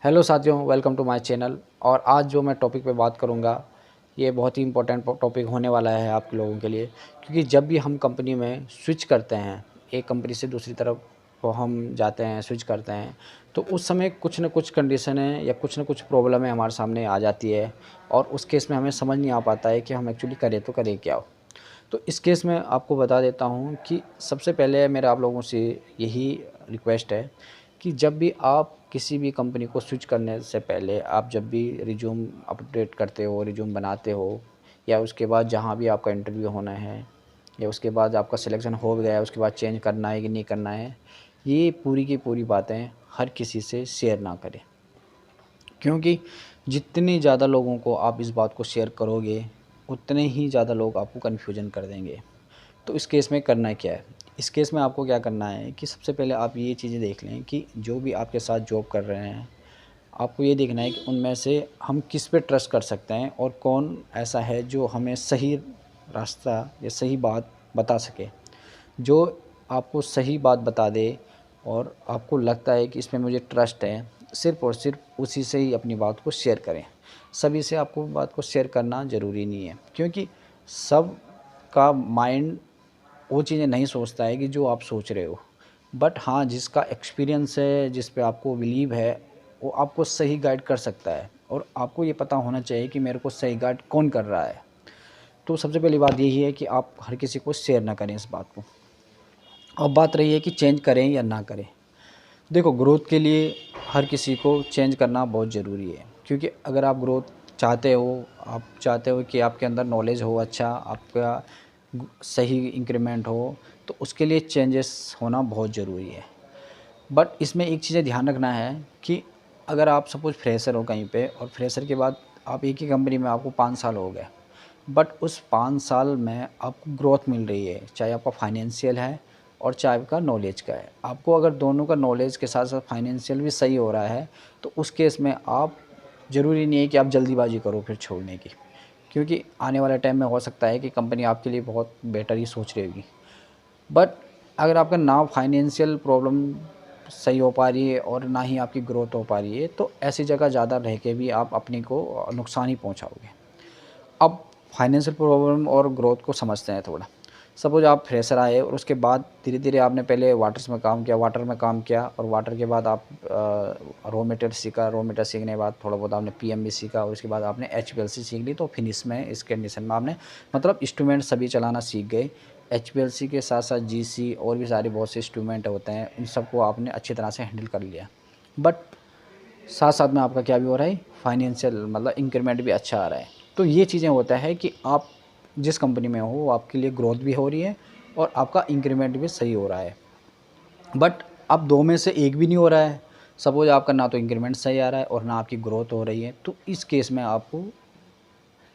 Hello साथियों, welcome to my channel. और आज जो मैं टॉपिक पे बात करूँगा, ये बहुत ही इम्पोर्टेंट टॉपिक होने वाला है आप लोगों के लिए। क्योंकि जब भी हम कंपनी में स्विच करते हैं, एक कंपनी से दूसरी तरफ को हम जाते हैं, स्विच करते हैं, तो उस समय कुछ न कुछ कंडीशनें या कुछ न कुछ प्रॉब्लमें हमारे सामने आ जाती है। और उस केस में हमें समझ नहीं आ पाता है कि हम एक्चुअली करें तो करें क्या। तो इस केस में आपको बता देता हूँ कि सबसे पहले मेरा आप लोगों से यही रिक्वेस्ट है कि जब भी आप किसी भी कंपनी को स्विच करने से पहले, आप जब भी रिज्यूम अपडेट करते हो, रिज्यूम बनाते हो, या उसके बाद जहाँ भी आपका इंटरव्यू होना है, या उसके बाद आपका सिलेक्शन हो गया है, उसके बाद चेंज करना है कि नहीं करना है, ये पूरी की पूरी बातें हर किसी से शेयर ना करें। क्योंकि जितनी ज़्यादा लोगों को आप इस बात को शेयर करोगे, उतने ही ज़्यादा लोग आपको कन्फ्यूजन कर देंगे। तो इस केस में करना क्या है? इस केस में आपको क्या करना है कि सबसे पहले आप ये चीज़ें देख लें कि जो भी आपके साथ जॉब कर रहे हैं, आपको ये देखना है कि उनमें से हम किस पे ट्रस्ट कर सकते हैं और कौन ऐसा है जो हमें सही रास्ता या सही बात बता सके। जो आपको सही बात बता दे और आपको लगता है कि इसमें मुझे ट्रस्ट है, सिर्फ़ और सिर्फ उसी से ही अपनी बात को शेयर करें। सभी से आपको बात को शेयर करना ज़रूरी नहीं है, क्योंकि सब का माइंड वो चीज़ें नहीं सोचता है कि जो आप सोच रहे हो। बट हाँ, जिसका एक्सपीरियंस है, जिस पे आपको बिलीव है, वो आपको सही गाइड कर सकता है। और आपको ये पता होना चाहिए कि मेरे को सही गाइड कौन कर रहा है। तो सबसे पहली बात यही है कि आप हर किसी को शेयर ना करें इस बात को। अब बात रही है कि चेंज करें या ना करें। देखो, ग्रोथ के लिए हर किसी को चेंज करना बहुत ज़रूरी है। क्योंकि अगर आप ग्रोथ चाहते हो, आप चाहते हो कि आपके अंदर नॉलेज हो, अच्छा आपका सही इंक्रीमेंट हो, तो उसके लिए चेंजेस होना बहुत ज़रूरी है। बट इसमें एक चीज़ें ध्यान रखना है कि अगर आप सपोज़ फ्रेशर हो कहीं पे, और फ्रेशर के बाद आप एक ही कंपनी में, आपको 5 साल हो गए, बट उस 5 साल में आपको ग्रोथ मिल रही है, चाहे आपका फाइनेंशियल है और चाहे आपका नॉलेज का है। आपको अगर दोनों का नॉलेज के साथ साथ फाइनेंशियल भी सही हो रहा है, तो उस केस में आप, ज़रूरी नहीं है कि आप जल्दीबाजी करो फिर छोड़ने की। क्योंकि आने वाले टाइम में हो सकता है कि कंपनी आपके लिए बहुत बेटर ही सोच रही होगी। बट अगर आपका ना फाइनेंशियल प्रॉब्लम सही हो पा रही है और ना ही आपकी ग्रोथ हो पा रही है, तो ऐसी जगह ज़्यादा रह के भी आप अपने को नुकसान ही पहुंचाओगे। अब फाइनेंशियल प्रॉब्लम और ग्रोथ को समझते हैं थोड़ा। सपोज़ आप फ्रेशर आए और उसके बाद धीरे-धीरे आपने पहले वाटर में काम किया, और वाटर के बाद आप रॉ मटेरियल सीखा। रॉ मटेरियल सीखने के बाद थोड़ा बहुत आपने पीएमवी सीखा, और उसके बाद आपने एचपीएलसी सीख ली। तो फिनिश में इस कंडीशन में आपने, मतलब इंस्ट्रूमेंट सभी चलाना सीख गए। एचपीएलसी के साथ-साथ जीसी और भी सारे बहुत से इंस्ट्रूमेंट होते हैं, उन सबको आपने अच्छी तरह से हैंडल कर लिया। बट साथ-साथ में आपका क्या भी हो रहा है, फाइनेंशियल मतलब इंक्रीमेंट भी अच्छा आ रहा है। तो ये चीज़ें होता है कि आप जिस कंपनी में हो, वो आपके लिए ग्रोथ भी हो रही है और आपका इंक्रीमेंट भी सही हो रहा है। बट अब 2 में से एक भी नहीं हो रहा है। सपोज़ आपका ना तो इंक्रीमेंट सही आ रहा है और ना आपकी ग्रोथ हो रही है, तो इस केस में आपको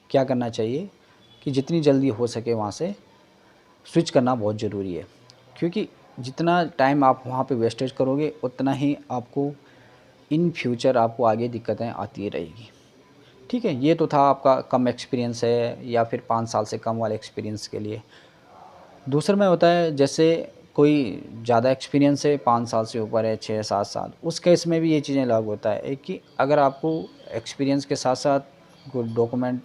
क्या करना चाहिए कि जितनी जल्दी हो सके वहाँ से स्विच करना बहुत ज़रूरी है। क्योंकि जितना टाइम आप वहाँ पे वेस्टेज करोगे, उतना ही आपको इन फ्यूचर आपको आगे दिक्कतें आती रहेगी। ठीक है, ये तो था आपका कम एक्सपीरियंस है या फिर 5 साल से कम वाले एक्सपीरियंस के लिए। दूसरे में होता है जैसे कोई ज़्यादा एक्सपीरियंस है, 5 साल से ऊपर है, 6-7 साल, उस केस में भी ये चीज़ें लागू होता है कि अगर आपको एक्सपीरियंस के साथ-साथ गुड डॉक्यूमेंट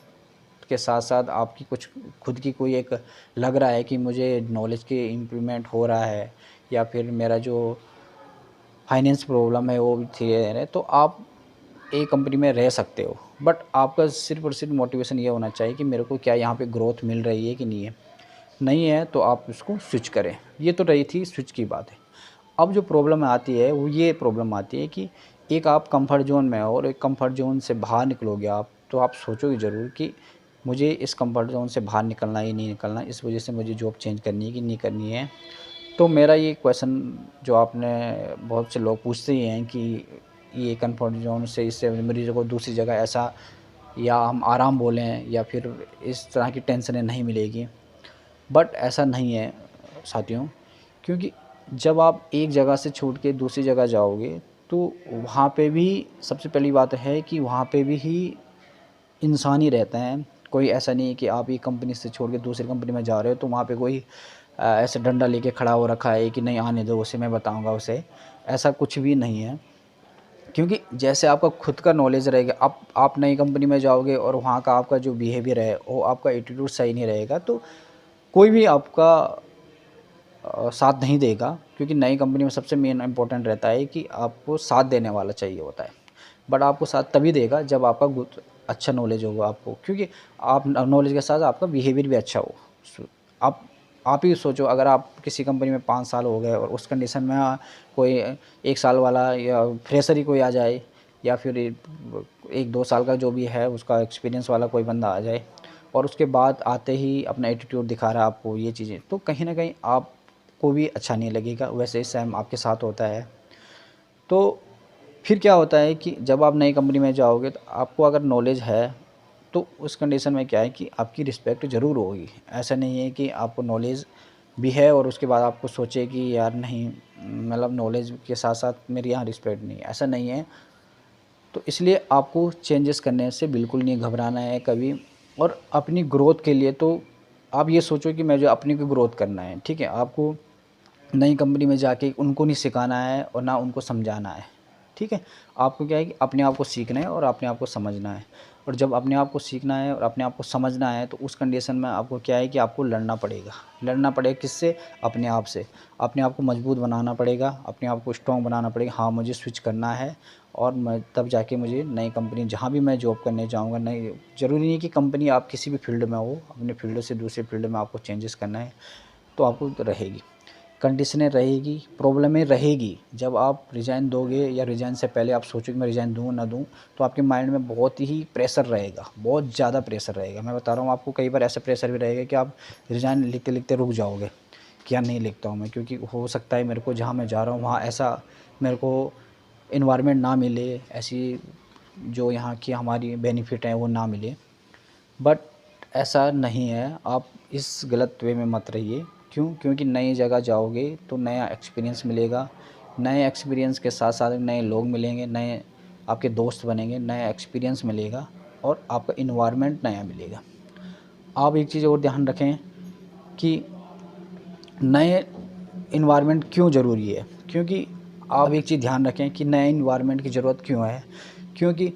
के साथ-साथ आपकी कुछ खुद की कोई एक लग रहा है कि मुझे नॉलेज के इम्प्रूवमेंट हो रहा है, या फिर मेरा जो फाइनेंस प्रॉब्लम है वो भी क्लियर है, तो आप एक कंपनी में रह सकते हो। बट आपका सिर्फ़ और सिर्फ़ मोटिवेशन ये होना चाहिए कि मेरे को क्या यहाँ पे ग्रोथ मिल रही है कि नहीं है। नहीं है तो आप उसको स्विच करें। ये तो रही थी स्विच की बात है। अब जो प्रॉब्लम आती है वो ये प्रॉब्लम आती है कि एक आप कंफर्ट ज़ोन में हो और एक कंफर्ट ज़ोन से बाहर निकलोगे आप, तो आप सोचोगे ज़रूर कि मुझे इस कंफर्ट ज़ोन से बाहर निकलना है या नहीं निकलना है, इस वजह से मुझे जॉब चेंज करनी है कि नहीं करनी है। तो मेरा ये क्वेश्चन जो आपने, बहुत से लोग पूछते ही हैं कि ये कंफर्ट ज़ोन से, इससे मरीज़ को दूसरी जगह ऐसा, या हम आराम बोलें या फिर इस तरह की टेंशनें नहीं मिलेगी। बट ऐसा नहीं है साथियों। क्योंकि जब आप एक जगह से छूट के दूसरी जगह जाओगे, तो वहाँ पे भी सबसे पहली बात है कि वहाँ पे भी ही इंसान ही रहते हैं। कोई ऐसा नहीं है कि आप एक कंपनी से छोड़ के दूसरी कंपनी में जा रहे हो तो वहाँ पे कोई ऐसे डंडा लेके खड़ा हो रखा है कि नहीं आने दो उसे, मैं बताऊँगा उसे। ऐसा कुछ भी नहीं है। क्योंकि जैसे आपका खुद का नॉलेज रहेगा, आप नई कंपनी में जाओगे और वहाँ का आपका जो बिहेवियर है, वो आपका एटीट्यूड सही नहीं रहेगा, तो कोई भी आपका साथ नहीं देगा। क्योंकि नई कंपनी में सबसे मेन इम्पोर्टेंट रहता है कि आपको साथ देने वाला चाहिए होता है। बट आपको साथ तभी देगा जब आपका अच्छा नॉलेज होगा आपको, क्योंकि आप नॉलेज के साथ आपका बिहेवियर भी अच्छा हो। आप आप ही सोचो, अगर आप किसी कंपनी में 5 साल हो गए और उस कंडीशन में कोई 1 साल वाला या फ्रेशर ही कोई आ जाए, या फिर 1-2 साल का जो भी है उसका एक्सपीरियंस वाला कोई बंदा आ जाए, और उसके बाद आते ही अपना एटीट्यूड दिखा रहा है आपको ये चीज़ें, तो कहीं ना कहीं आपको भी अच्छा नहीं लगेगा। वैसे ही सेम आपके साथ होता है। तो फिर क्या होता है कि जब आप नई कंपनी में जाओगे, तो आपको अगर नॉलेज है, तो उस कंडीशन में क्या है कि आपकी रिस्पेक्ट ज़रूर होगी। ऐसा नहीं है कि आपको नॉलेज भी है और उसके बाद आपको सोचे कि यार नहीं, मतलब नॉलेज के साथ साथ मेरी यहाँ रिस्पेक्ट नहीं है, ऐसा नहीं है। तो इसलिए आपको चेंजेस करने से बिल्कुल नहीं घबराना है कभी। और अपनी ग्रोथ के लिए तो आप ये सोचो कि मैं जो अपनी को ग्रोथ करना है, ठीक है। आपको नई कंपनी में जाके उनको नहीं सिखाना है और ना उनको समझाना है, ठीक है। आपको क्या है कि अपने आप को सीखना है और अपने आप को समझना है। और जब अपने आप को सीखना है और अपने आप को समझना है, तो उस कंडीशन में आपको क्या है कि आपको लड़ना पड़ेगा किससे? अपने आप से। अपने आप को मजबूत बनाना पड़ेगा, अपने आप को स्ट्रॉन्ग बनाना पड़ेगा। हाँ, मुझे स्विच करना है, और मैं तब जाके मुझे नई कंपनी जहाँ भी मैं जॉब करने जाऊँगा, नई ज़रूरी नहीं कि कंपनी आप किसी भी फील्ड में हो, अपने फील्ड से दूसरे फील्ड में आपको चेंजेस करना है, तो आपको रहेगी, कंडीशनें रहेगी, प्रॉब्लमें रहेगी। जब आप रिज़ाइन दोगे या रिज़ाइन से पहले आप सोचो कि मैं रिज़ाइन दूँ ना दूँ, तो आपके माइंड में बहुत ही प्रेशर रहेगा, बहुत ज़्यादा प्रेशर रहेगा। मैं बता रहा हूँ आपको, कई बार ऐसा प्रेशर भी रहेगा कि आप रिज़ाइन लिखते-लिखते रुक जाओगे, कि यार नहीं लिखता हूँ मैं, क्योंकि हो सकता है मेरे को जहाँ मैं जा रहा हूँ वहाँ ऐसा मेरे को एनवायरनमेंट ना मिले, ऐसी जो यहाँ की हमारी बेनिफिट हैं वो ना मिले। बट ऐसा नहीं है, आप इस गलत वे में मत रहिए। क्यों? क्योंकि नई जगह जाओगे तो नया एक्सपीरियंस मिलेगा। नए एक्सपीरियंस के साथ साथ नए लोग मिलेंगे, नए आपके दोस्त बनेंगे, नया एक्सपीरियंस मिलेगा, और आपका इन्वायरमेंट नया मिलेगा। आप एक चीज़ और ध्यान रखें कि नए इन्वायरमेंट क्यों ज़रूरी है। क्योंकि आप एक चीज़ ध्यान रखें कि नए इन्वायरमेंट की ज़रूरत क्यों है। क्योंकि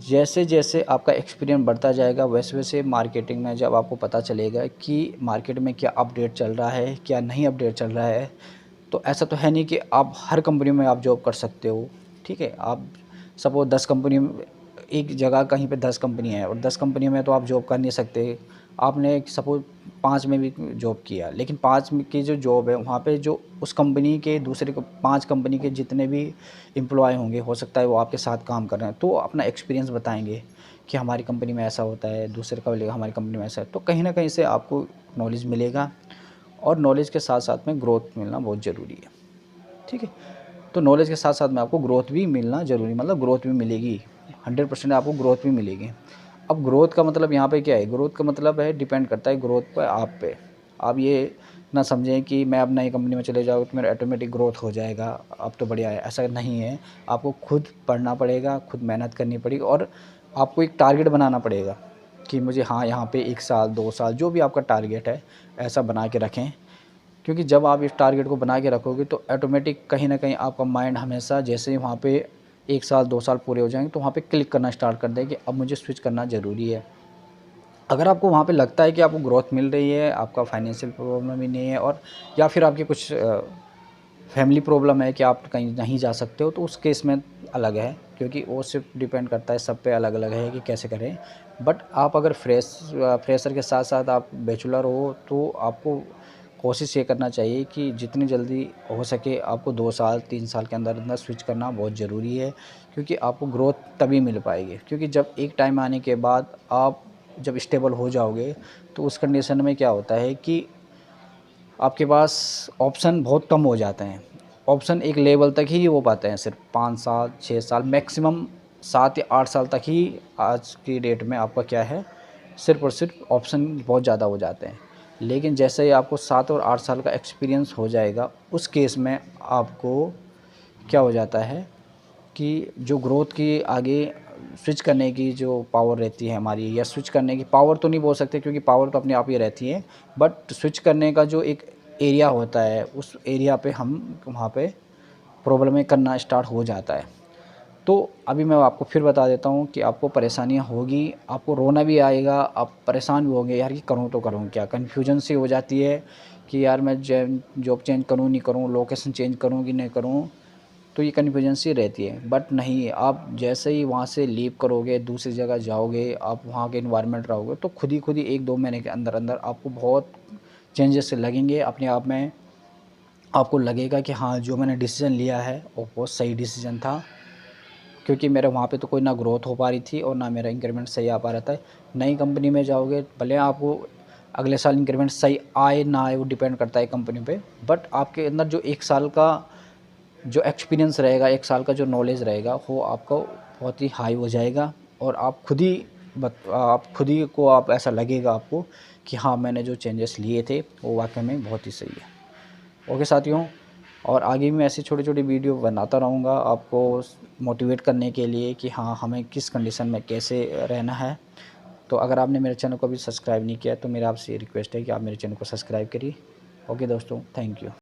जैसे जैसे आपका एक्सपीरियंस बढ़ता जाएगा, वैसे वैसे मार्केटिंग में जब आपको पता चलेगा कि मार्केट में क्या अपडेट चल रहा है, क्या नहीं अपडेट चल रहा है। तो ऐसा तो है नहीं कि आप हर कंपनी में आप जॉब कर सकते हो, ठीक है। आप सपोज 10 कंपनी में, एक जगह कहीं पे 10 कंपनी है और 10 कंपनी में तो आप जॉब कर नहीं सकते। आपने सपोज 5 में भी जॉब किया, लेकिन 5 में की जो जॉब है वहाँ पे जो उस कंपनी के दूसरे 5 कंपनी के जितने भी एम्प्लॉय होंगे, हो सकता है वो आपके साथ काम कर रहे हैं, तो अपना एक्सपीरियंस बताएंगे कि हमारी कंपनी में ऐसा होता है, दूसरे का बोलेगा हमारी कंपनी में ऐसा है। तो कहीं ना कहीं से आपको नॉलेज मिलेगा, और नॉलेज के साथ साथ में ग्रोथ मिलना बहुत ज़रूरी है, ठीक है। तो नॉलेज के साथ साथ में आपको ग्रोथ भी मिलना ज़रूरी, मतलब ग्रोथ भी मिलेगी, 100% आपको ग्रोथ भी मिलेगी। अब ग्रोथ का मतलब यहाँ पे क्या है? ग्रोथ का मतलब है, डिपेंड करता है ग्रोथ पर आप पे। आप ये ना समझें कि मैं अब नई कंपनी में चले जाऊँ तो मेरा ऑटोमेटिक ग्रोथ हो जाएगा, अब तो बढ़िया है, ऐसा नहीं है। आपको खुद पढ़ना पड़ेगा, खुद मेहनत करनी पड़ेगी, और आपको एक टारगेट बनाना पड़ेगा कि मुझे, हाँ, यहाँ पे 1 साल 2 साल जो भी आपका टारगेट है, ऐसा बना के रखें। क्योंकि जब आप इस टारगेट को बना के रखोगे, तो ऑटोमेटिक कहीं न कहीं आपका माइंड हमेशा, जैसे ही वहाँ पे 1 साल 2 साल पूरे हो जाएँगे, तो वहाँ पे क्लिक करना स्टार्ट कर दें कि अब मुझे स्विच करना ज़रूरी है। अगर आपको वहाँ पे लगता है कि आपको ग्रोथ मिल रही है, आपका फाइनेंशियल प्रॉब्लम भी नहीं है, और या फिर आपकी कुछ फैमिली प्रॉब्लम है कि आप कहीं नहीं जा सकते हो, तो उस केस में अलग है, क्योंकि वो सिर्फ डिपेंड करता है, सब पे अलग-अलग है कि कैसे करें। बट आप अगर फ्रेशर के साथ-साथ आप बैचलर हो, तो आपको कोशिश ये करना चाहिए कि जितनी जल्दी हो सके आपको 2 साल 3 साल के अंदर-अंदर स्विच करना बहुत ज़रूरी है। क्योंकि आपको ग्रोथ तभी मिल पाएगी, क्योंकि जब एक टाइम आने के बाद आप जब स्टेबल हो जाओगे, तो उस कंडीशन में क्या होता है कि आपके पास ऑप्शन बहुत कम हो जाते हैं। ऑप्शन एक लेवल तक ही हो पाते हैं, सिर्फ 5 साल 6 साल, मैक्सिमम 7 या 8 साल तक ही आज की डेट में आपका क्या है, सिर्फ़ और सिर्फ ऑप्शन बहुत ज़्यादा हो जाते हैं। लेकिन जैसे ही आपको 7 और 8 साल का एक्सपीरियंस हो जाएगा, उस केस में आपको क्या हो जाता है कि जो ग्रोथ की आगे स्विच करने की जो पावर रहती है हमारी, या स्विच करने की पावर तो नहीं बोल सकते, क्योंकि पावर तो अपने आप ही रहती है। बट स्विच करने का जो एक एरिया होता है, उस एरिया पे हम वहाँ पे प्रॉब्लमें करना स्टार्ट हो जाता है। तो अभी मैं आपको फिर बता देता हूँ कि आपको परेशानियाँ होगी, आपको रोना भी आएगा, आप परेशान भी होंगे, यार ये करूँ तो करूँ क्या? कन्फ्यूजन सी हो जाती है कि यार मैं जॉब चेंज करूँ नहीं करूँ, लोकेशन चेंज करूँ कि नहीं करूँ, तो ये कन्फ्यूजन सी रहती है। बट नहीं, आप जैसे ही वहाँ से लीव करोगे, दूसरी जगह जाओगे, आप वहाँ के एनवायरनमेंट रहोगे, तो खुद ही 1-2 महीने के अंदर आपको बहुत चेंजेस लगेंगे अपने आप में। आपको लगेगा कि हाँ, जो मैंने डिसीज़न लिया है वो बहुत सही डिसीज़न था, क्योंकि मेरे वहाँ पे तो कोई ना ग्रोथ हो पा रही थी और ना मेरा इंक्रीमेंट सही आ पा रहा था। नई कंपनी में जाओगे, भले आपको अगले साल इंक्रीमेंट सही आए ना आए, वो डिपेंड करता है कंपनी पे, बट आपके अंदर जो 1 साल का जो एक्सपीरियंस रहेगा, 1 साल का जो नॉलेज रहेगा, वो आपको बहुत ही हाई हो जाएगा और आप खुद ही को आप ऐसा लगेगा आपको कि हाँ, मैंने जो चेंजेस लिए थे वो वाक़ई में बहुत ही सही है। ओके साथियों, और आगे भी मैं ऐसी छोटी-छोटी वीडियो बनाता रहूँगा आपको मोटिवेट करने के लिए कि हाँ, हमें किस कंडीशन में कैसे रहना है। तो अगर आपने मेरे चैनल को अभी सब्सक्राइब नहीं किया है, तो मेरा आपसे ये रिक्वेस्ट है कि आप मेरे चैनल को सब्सक्राइब करिए। ओके दोस्तों, थैंक यू।